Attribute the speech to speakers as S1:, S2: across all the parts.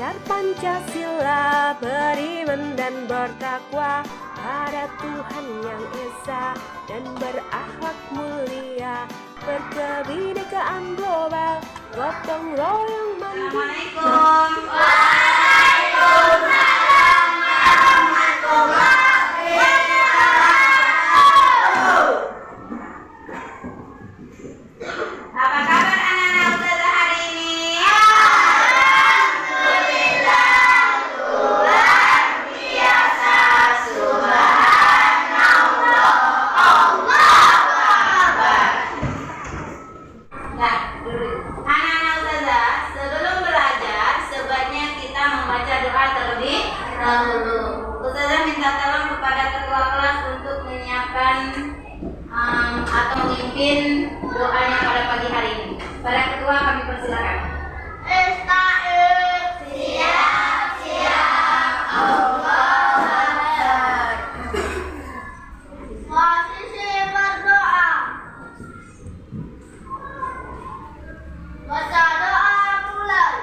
S1: belajar Pancasila, beriman dan bertakwa pada Tuhan yang Esa dan berakhlak mulia, berkebinekaan global, gotong royong mandiri.
S2: Assalamualaikum. Waalaikumsalam warahmatullahi wabarakatuh. Apa kabar anak-anak ustazah hari ini? Alhamdulillah, luar biasa, subhanallah, Allahu akbar. Nah, anak-anak ustazah, sebelum belajar sebaiknya kita membaca doa terlebih dahulu. Ustazah minta tolong kepada ketua kelas untuk menyiapkan atau memimpin doanya pada pagi hari ini. Para ketua kami persilakan. Siap. Allah Akbar. Posisi berdoa. Baca doa mulai.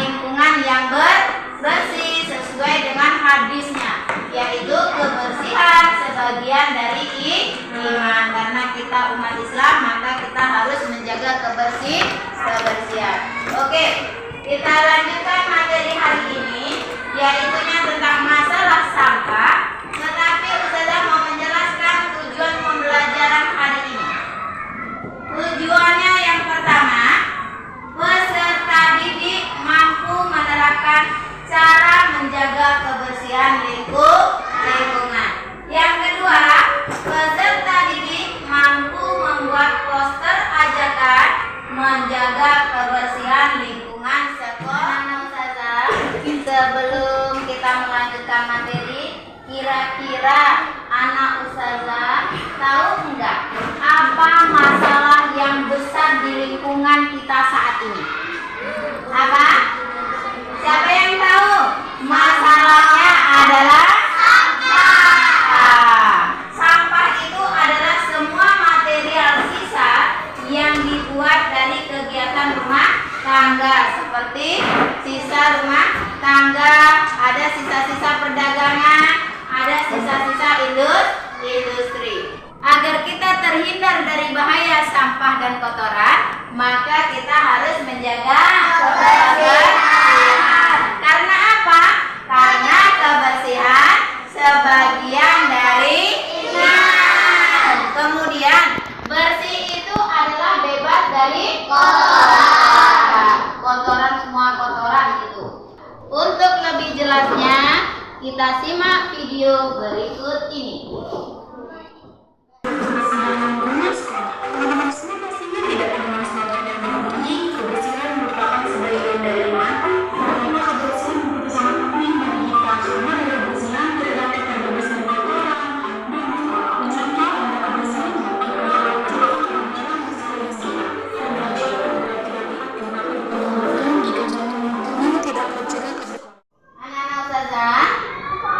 S2: Lingkungan yang bersih sesuai dengan hadisnya, yaitu kebersihan sebagian dari iman. Karena kita umat Islam, maka kita harus menjaga kebersihan. Oke, kita lanjutkan materi hari ini, yaitu tentang masalah sampah. Tetapi ustazah mau menjelaskan tujuan pembelajaran hari ini. Tujuannya yang pertama, peserta didik mampu menerapkan cara menjaga kebersihan lingkungan. Yang kedua, peserta didik mampu membuat poster ajakan menjaga kebersihan lingkungan sekolah. Ustazah, sebelum kita melanjutkan materi, kira-kira anak ustazah tahu enggak apa masalah yang besar di lingkungan kita saat ini? Apa? Siapa yang tahu? Masalahnya adalah sampah. Sampah itu adalah semua material sisa yang dibuat dari kegiatan rumah tangga, seperti sisa rumah tangga, ada sisa-sisa perdagangan, ada sisa-sisa industri. Agar kita terhindar dari bahaya sampah dan kotoran, maka kita harus menjaga kebersihan. Karena Kotoran, semua kotoran gitu. Untuk lebih jelasnya, kita simak video berikut ini.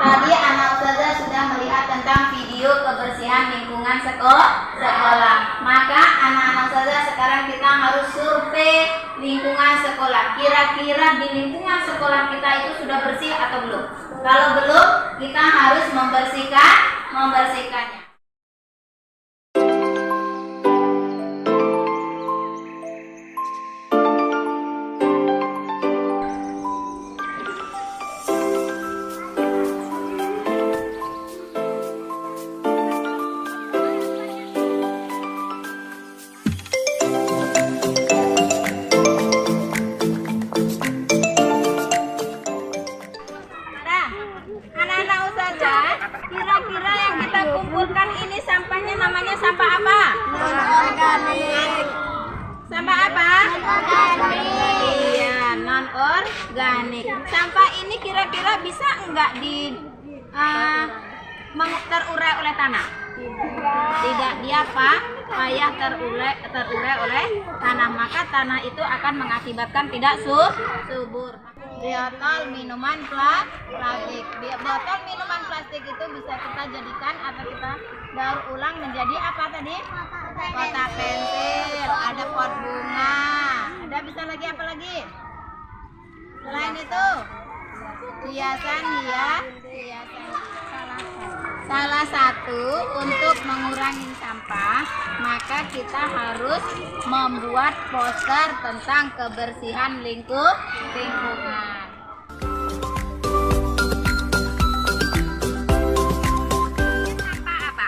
S2: Tadi anak ustazah sudah melihat tentang video kebersihan lingkungan sekolah. Maka anak-anak ustazah sekarang kita harus survei lingkungan sekolah. Kira-kira di lingkungan sekolah kita itu sudah bersih atau belum? Kalau belum, kita harus membersihkannya. Anak-anak ustazah, kira-kira yang kita kumpulkan ini sampahnya namanya sampah apa? Non-organik. Sampah apa? Non-organik. Iya, non-organik. Sampah ini kira-kira bisa enggak terurai oleh tanah? Tidak, dia payah terurai oleh tanah, maka tanah itu akan mengakibatkan tidak subur. Botol minuman plastik. Botol minuman plastik itu bisa kita jadikan atau kita daur ulang menjadi apa tadi? Kotak pensil, ada pot bunga. Ada bisa lagi apa lagi? Selain itu, hiasan. Salah satu untuk mengurangi sampah, maka kita harus membuat poster tentang kebersihan lingkungan. Sampah apa?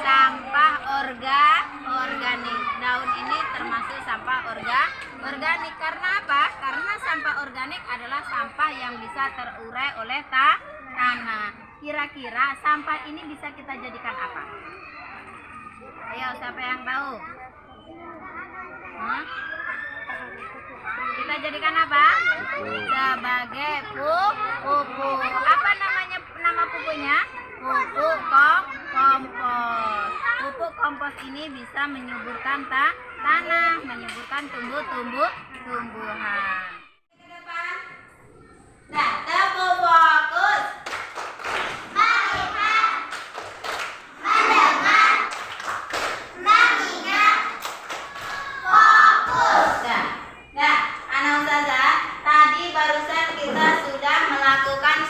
S2: Sampah organik. Daun ini termasuk sampah organik. Karena apa? Karena sampah organik adalah sampah yang bisa terurai oleh tanah. Kira-kira sampah ini bisa kita jadikan apa? Ayo, siapa yang tahu? Kita jadikan apa? Sebagai pupuk. Apa nama pupuknya? Pupuk kompos. Pupuk kompos ini bisa menyuburkan tanah, menyuburkan tumbuh-tumbuhan. Nah, tepuk fokus.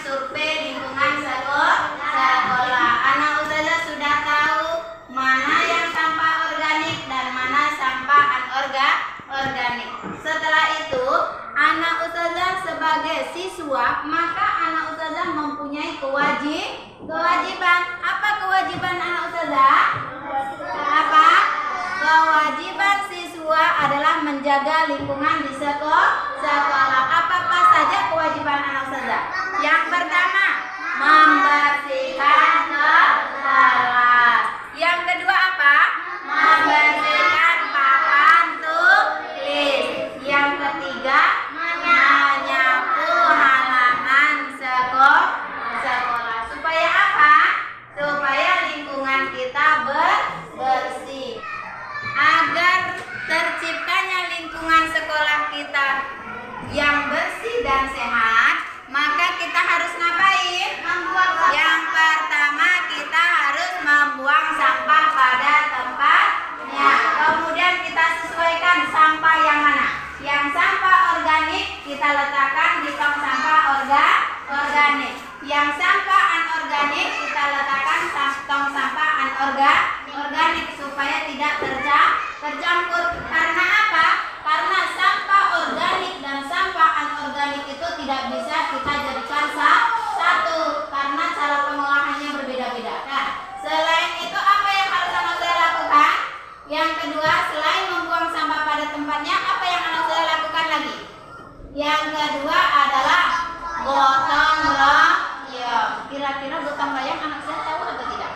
S2: Survei lingkungan sekolah. Anak ustazah sudah tahu mana yang sampah organik dan mana sampah anorganik. Setelah itu, anak ustazah sebagai siswa, maka anak ustazah mempunyai kewajiban. Apa kewajiban anak ustazah? Apa? Kewajiban siswa adalah menjaga lingkungan di sekolah. Apa saja kewajiban anak ustazah? Yang pertama, membersihkan kelas. Yang kedua apa? Membersihkan papan tulis. Yang ketiga, menyapu halaman sekolah. Supaya apa? Supaya lingkungan kita bersih. Agar terciptanya lingkungan sekolah kita yang bersih dan sehat, maka kita harus ngapain? Yang pertama, kita harus membuang sampah pada tempatnya. Kemudian kita sesuaikan sampah yang mana. Yang sampah organik kita letakkan di tong sampah organik. Yang sampah anorganik kita letakkan tong sampah anorganik supaya tidak tercampur. Karena apa? Karena sampah organik dan sampah anorganik itu tidak bisa kita jadikan satu, karena cara pengolahannya berbeda-beda. Nah, selain itu apa yang harus saya lakukan? Yang kedua, selain membuang sampah pada Yang kedua adalah gotong royong. Kira-kira gotong royong anak saya tahu atau tidak?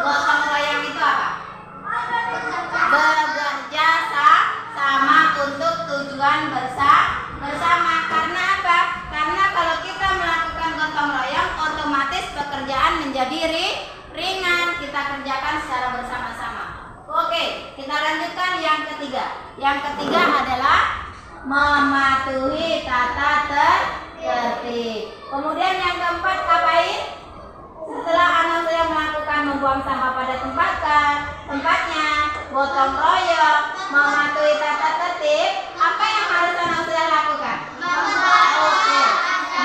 S2: Gotong royong itu apa? Bekerja sama untuk tujuan bersama. Karena apa? Karena kalau kita melakukan gotong royong, otomatis pekerjaan menjadi ringan. Kita kerjakan secara bersama-sama. Oke, kita lanjutkan yang ketiga. Yang ketiga adalah mematuhi tata tertib. Kemudian yang keempat ngapain? Setelah anak saya melakukan membuang sampah pada tempatnya, gotong royong, mematuhi tata tertib, apa yang harus anak saya lakukan? Oke,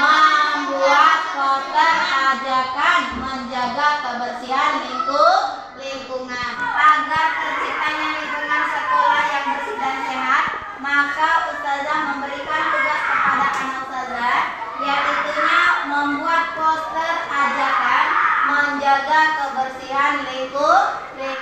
S2: membuat poster ajakan menjaga kebersihan lingkungan. Agar terciptanya lingkungan sekolah yang bersih dan sehat, maka Ustazah memberikan tugas kepada anak Ustazah, yaitu membuat poster ajakan menjaga kebersihan lingkungan.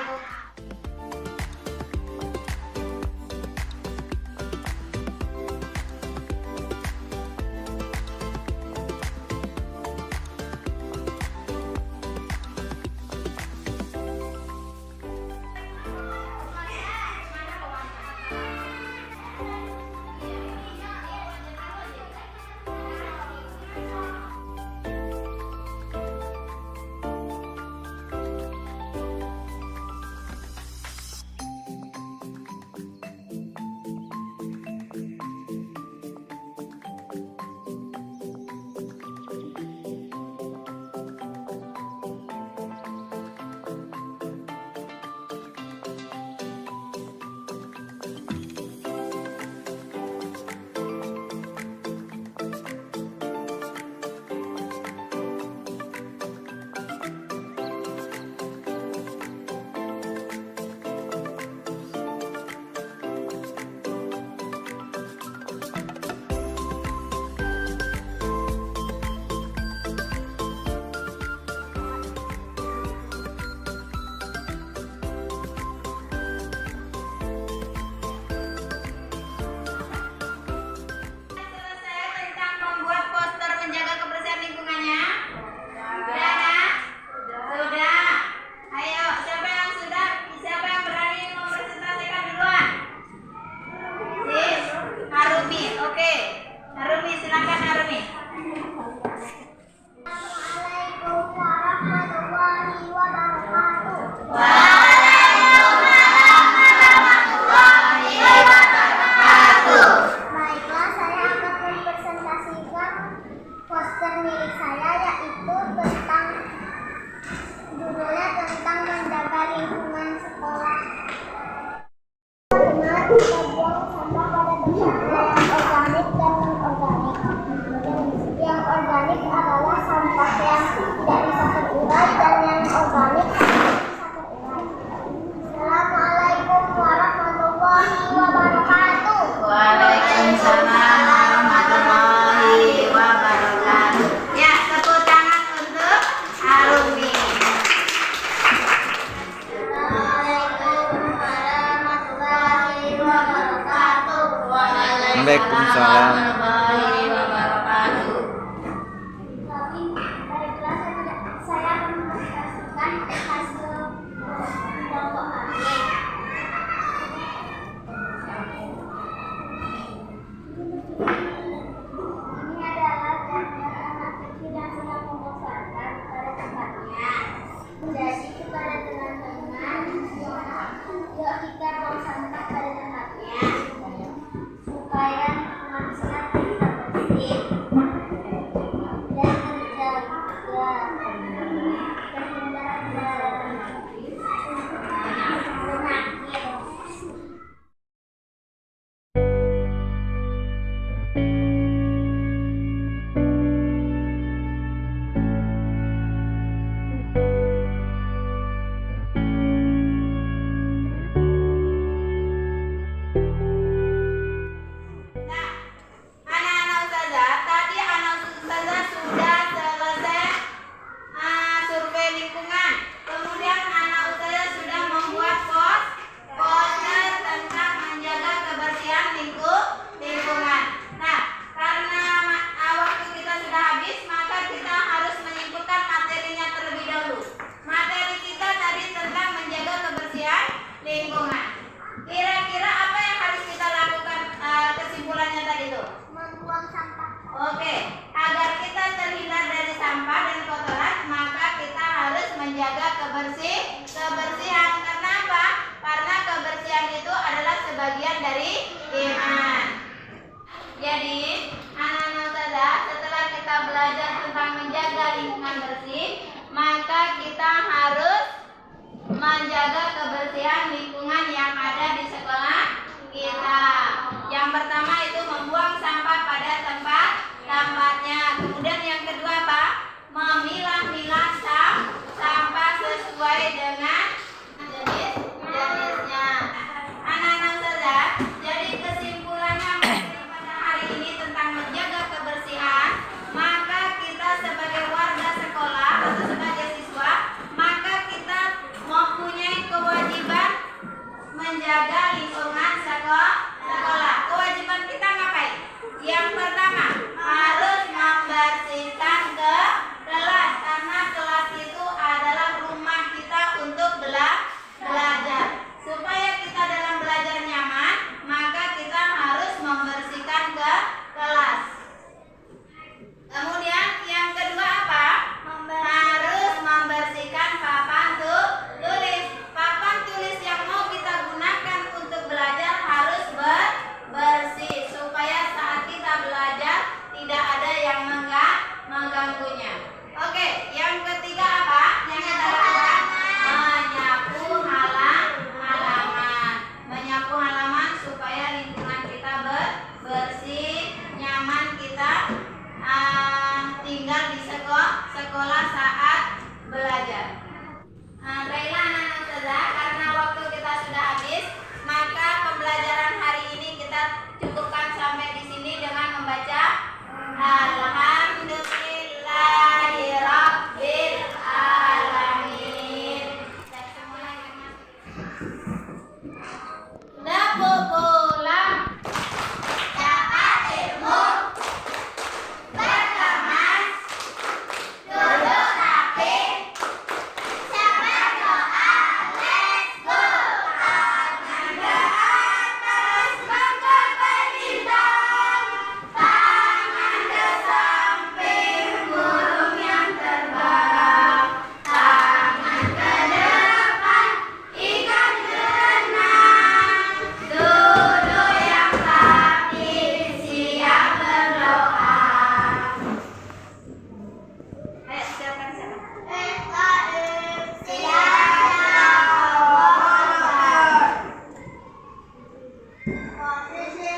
S3: Waalaikumsalam.
S4: Saya akan mempresentasikan hasil kelompok kami. Ini adalah gambar anak kecil yang sedang membuang sampah pada tempatnya. Jadi kepada teman-teman, yuk kita buang sampah pada tempatnya supaya lingkungan sehat. Sisi